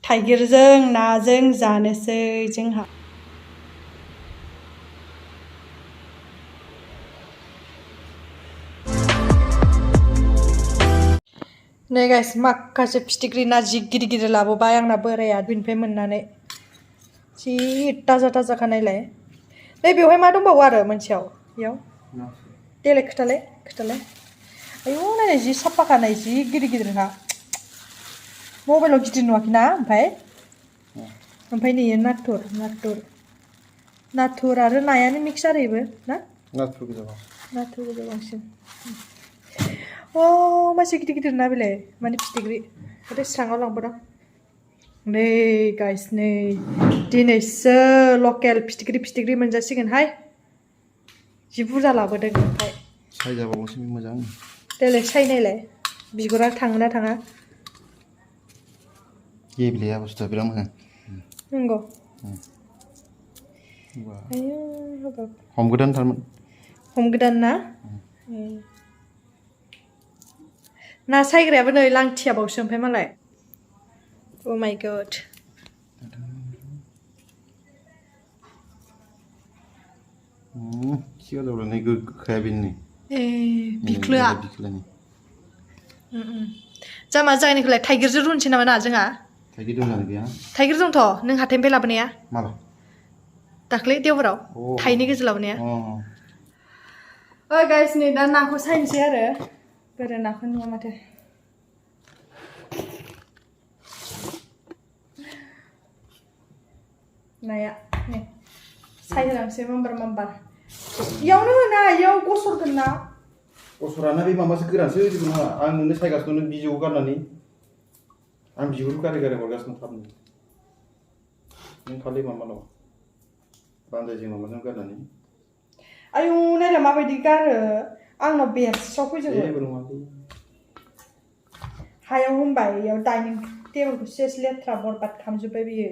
थाइगिरजों नाजों जानोसै जोंहा नै गाइस माखासे फिथिख्रि ना जि गिदिर गिदिर लाबोबाय आंना बोराया बिनिफ्राय मोननानै जि ताजा ताजा खानायलाय नै बेवहाय मा दंबावो आरो मोनसेयाव बेयाव देलाय खोथालाय आयौ नायलाय जि साफा खानाय जि गिदिर गिदिरखा मबाइलाव गिदिर नुवाखैना ओमफ्राय नैयो नाथुर आरो नायानो मिक्स आरो इबो ना नाथुर गोजा बांसिन अ मासे गिदिर गिदिर ना बेलाय माने फिथिख्रि ओमफ्राय स्राङाव लांबोदों नै गाइस नै दिनैसो लकेल फिथिख्रि मोनजासिगोनहाय जि बुरजा लाबोदों ओमफ्राय सायजाबावसो मोजां देलाय सायनायलाय बिगुरा थाङोना थाङा गेब्लेया बुस्थुआ बिराद मोजां नंगौ हमगोदान ना ना सायग्रायाबो नै लांथियाबावसो ओमफ्राय मालाय अ माय गड सिगाङावलाय गोखाया बेनो ए बिख्लोनि जामा जायनिखौलाय थाइगिरजों रुनोसै नामा ना जोंहा थाइगिर दं गैया थाइगिर दंथ' नों हाथायनिफ्राय लाबोनाया माला दाख्लै देवबाराव थाइनै गोजो लाबोनाया ओइ गाइस नै दा नाखौ सायनोसै आरो बोरो नाखौ नुवा माथो नाया नै सायहोलांसै मामबार इयावनो होना इयाव गसरगोन ना गसराना बे माबासो गोरानसो होजोबो नङा आं नोंनो सायगासिनो बिजौ गारनानै आं बिगुरखौ गारै हरगासिनो थाबनो नों खालि माबाल' बान्दायजों माबाजों गारनानै आयौ नायला माबायदि गारो आंनाव बेरस्राव फैजोबो जेबो नङालै हायाव होनबाय इयाव डाइनिं टेबोलखौ सेस लेथ्रा बरबाद खालामजोब्बाय बियो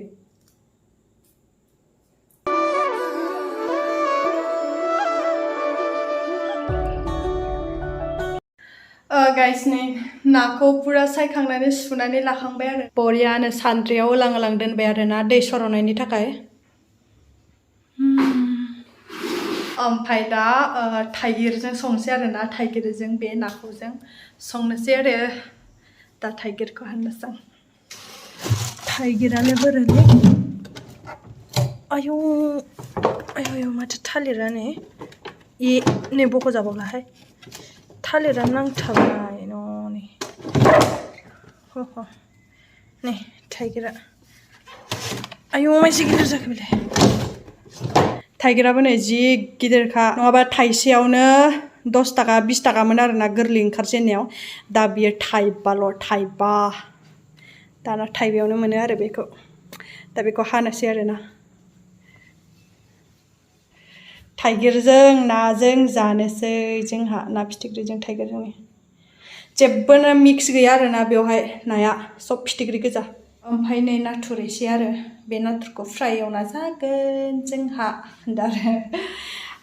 गाइस नै नाखौ पुरा सायखांनानै सुनानै लाखांबाय आरो बरियानो सान्द्रियाव होलां दोनबाय आरो ना दै सर'नायनि थाखाय ओमफ्राय दा थाइगिरजों संसै आरो ना थाइगिरजों बे नाखौ जों संनोसै आरो दा थाइगिरखौ हाननोसै थाइगिरानो बोरोलै आयौ माथो थालिरा नै बख' जाबावलाहाय थालिरा नांथाबाय नै नै थाइगिरा आयौ मासे गिदिर जाखो बेलाय थाइगिराबो नै जि गिदिरखा नङाबा थाइसेयावनो 10 थाखा 20 थाखामोन आरोना गोरलै ओंखारजेननायाव दा बियो थाइबा दाना थाइबायावनो मोनो आरो बेखौ दा बेखौ हानोसै आरोना थाइगिरजों नाजों जानोसै जोंहा ना फिथिख्रिजों थाइगिरजों जेबोनो मिक्स गैया आरोना बेवहाय नाया सब फिथिख्रि गोजा ओमफ्राय नै नाथुर एसे आरो बे नाथुरखौ फ्राय एवना जागोन जोंहा दा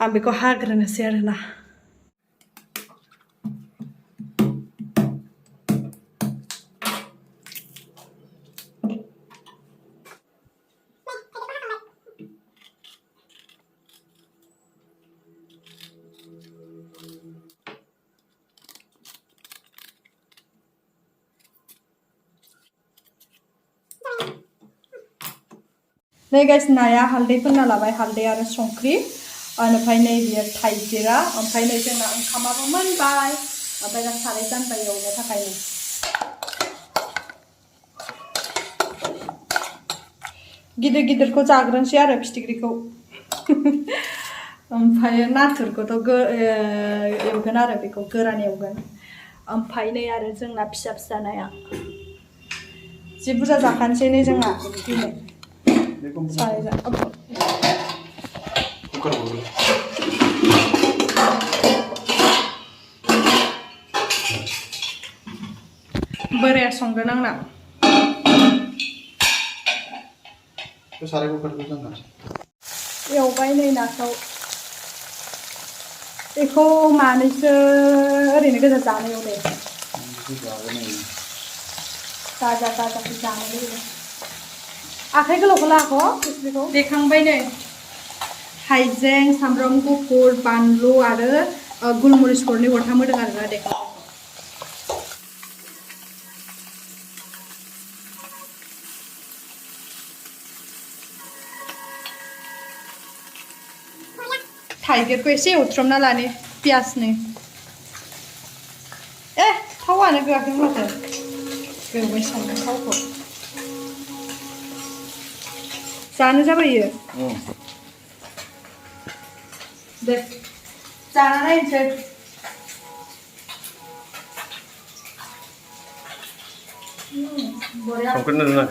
आं बेखौ हाग्रोनोसै आरोना नै गाइस नाया हालदै फोनना लाबाय हालदै आरो संख्रि ओमफ्राय नै बियो थाइगिरा ओमफ्राय नै जोंना ओंखामाबो मोनबाय ओमफ्राय दा साराय जानबाय एवनो थाखाय गिदिरखौ जाग्रोनोसै आरो फिथिख्रिखौ ओमफ्राय नाथुरखौथ' एवगोन आरो बेखौ गोरान एवगोन ओमफ्राय नै आरो जोंना फिसा नाया जि बुरजा जाखानोसै नै जोंहा दिनै बोराया संगोन आंना एवबाय नै नाखौ बेखौ मानैसो ओरैनो गोजा जानो एवदे ताजा जानो लुबैदों आखाइ गोलावखौ लाखौ खोस्लिखौ देखांबाय नै हाइजें सामब्राम गुफुर बानलु आरो गुलमरिच गरनै गरथाम होदों आरोना देखांबाय थाइगिरखौ एसे एवथ्रमना लानि पियासनि थावानो गोआखै माथो गोबाय संदों थावखौ जानो जाबायो दे जाना नायनोसै संख्रि नोङो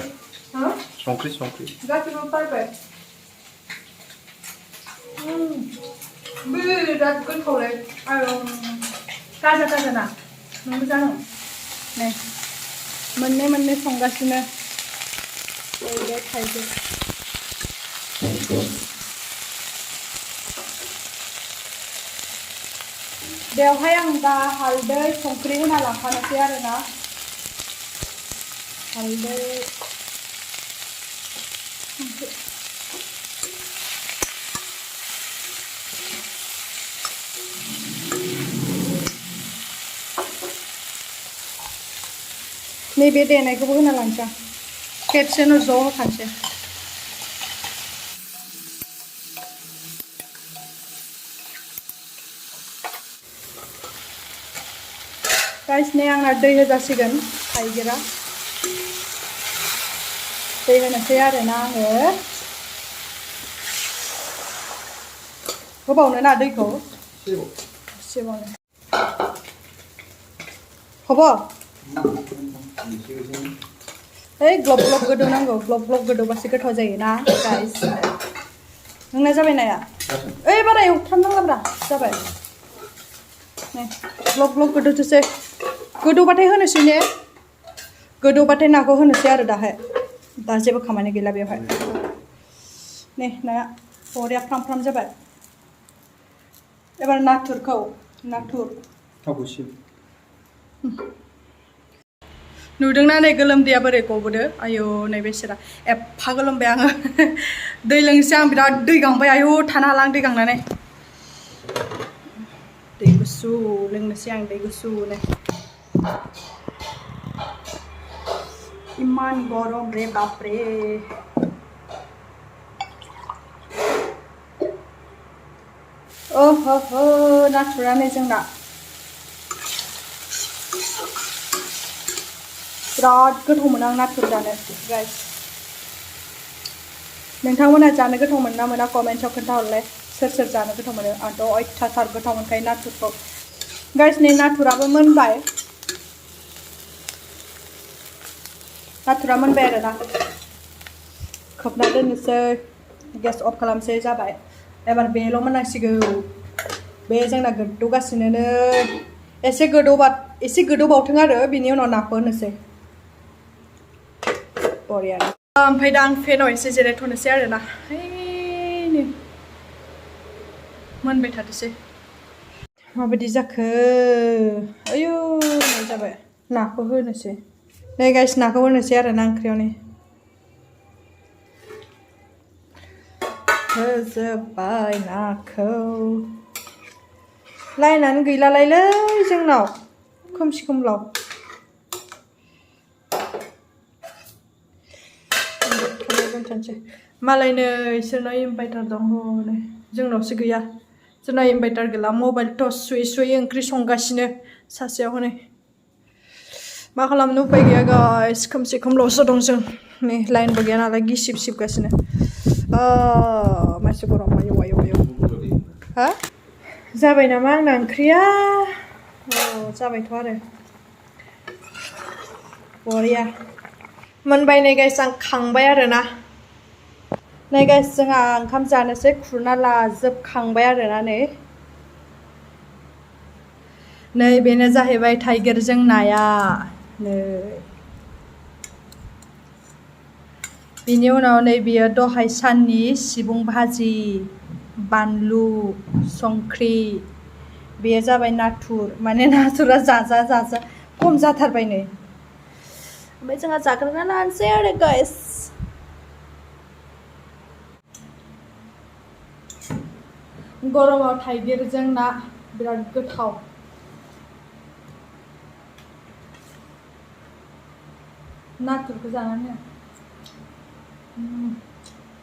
संख्रि गासिबो पारफेक्ट बिराद गोथावलै आरो ताजा ताजा ना नोंबो जानो नै मोननै संगासिनो बे थाइगिर बेवहाय आं दा हालदै संख्रि होना लांफानोसै आरोना हालदै संख्रि नैबे देनायखौबो होना लांसै खेबसेनो ज' होखानोसै गाइस नै आंना दै होजासिगोन थाइगिरा दै होनोसै आरोना आङो होबावनो ना दैखौ एसेबावनो हबो ओइ ग्लब ग्लब गोदौनांगौ ग्लब ग्लब गोदौबासो गोथाव जायोना गाइस नोंना जाबाय नाया ओइ बारा एवथ्रामनांलाब्रा जाबाय नै ग्लब ग्लब गोदौथोसै गोदौबाथाय होनोसै ने गोदौबाथाय नाखौ होनोसै आरो दाहाय दा जेबो खामानि गैला बेवहाय नै नाया बरिया फ्राम फ्राम जाबाय एबार नाथुर थावखौ नुदोंना नै गोलोमदैया बोरै गबोदो आयौ नै बेसेरा एफा गोलोमबाय आङो दै लोंसै आं बिराद दै गांबाय आयौ थानो हाला आं दै गांनानै दै गुसु लोंनोसै आं दै गुसुनो इमान गरम रे बापरे ओहो नाथुरानो जोंना बिराद गोथाव मोनो आं नाथुर जानो गाइस नोंथांमोना जानो गोथाव मोनो ना मोना कमेन्टआव खोन्थाहरलाय सोर जानो गोथाव मोनो आंथ' अयथासार गोथाव मोनखायो नाथुरखौ गाइस नै नाथुराबो मोनबाय नाथुरा मोनबाय आरोना खोबना दोननोसै गेस अफ खालामसै जाबाय एबार बेल' मोननांसिगौ बे जोंना गोदौगासिनो नै एसे गोदौबावथों आरो बिनि उनाव नाखौ होनोसै बरियानो ओमफ्राय दा आं फेनाव एसे जिरायथ'नोसै आरोना नै मोनबाय थाथोसै माबायदि जाखो आयौ नै जाबाय नाखौ होनोसै नै गाइस नाखौ होनोसै आरोना ओंख्रियाव नै होजोब्बाय नाखौ लाइनानो गैलालायलै जोंनाव खोमसि खोमलाव मालायनो इसोरनाव इनभार्टार दं हनै जोंनावसो गैया जोंना इनभार्टार गैला मबाइल टर्च सुयै ओंख्रि संगासिनो सासेयाव हनै मा खालामनो उपाय गैया गाइस खोमसि खोमलावसो दं जों नै लाइनबो गैया नालाय गिसिब सिबगासिनो मासे गरम आयौ हा जाबाय नामा आंना ओंख्रिया जाबायथ' आरो बरिया मोनबाय नै गाइस आं खांबाय आरोना नै गाइस जोंहा ओंखाम जानोसै खुरना लाजोबखांबाय आरोना नै बेनो जाहैबाय थाइगिरजों नाया नै बिनि उनाव नै बियो दहाय साननि सिबुं भाजि बानलु संख्रि बेयो जाबाय नाथुर माने नाथुरा जाजा खम जाथारबाय नै ओमफ्राय जोंहा जाग्रोना लानोसै आरो गाइस गरमाव थाइगिरजों ना बिराद गोथाव नाथुरखौ जानानै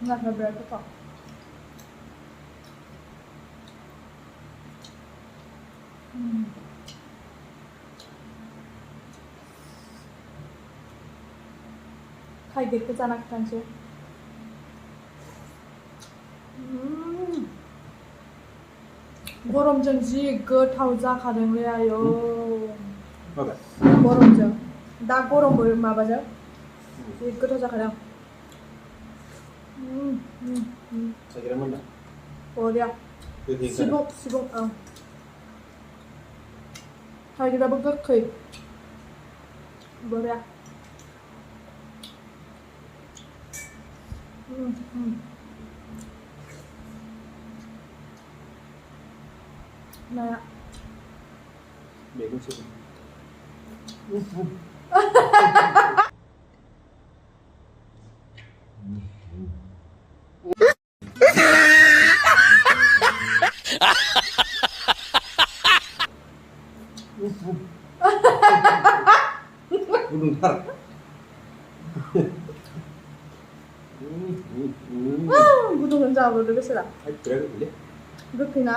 नाथुरा बिराद गोथाव थाइगिरखौ जाना खिथानोसै गरमजों जि गोथाव जाखादोंलै आयौ गरमजों दा गरमबो माबाजों जि गोथाव जाखादों Thaigir mana? बरिया सिबुं सिबुं औ थाइगिराबो गोखै बरिया नाया Begun sih. Bentar. गुदुं जाबोदो गोसोरा Hai, berapa ini? गोखैना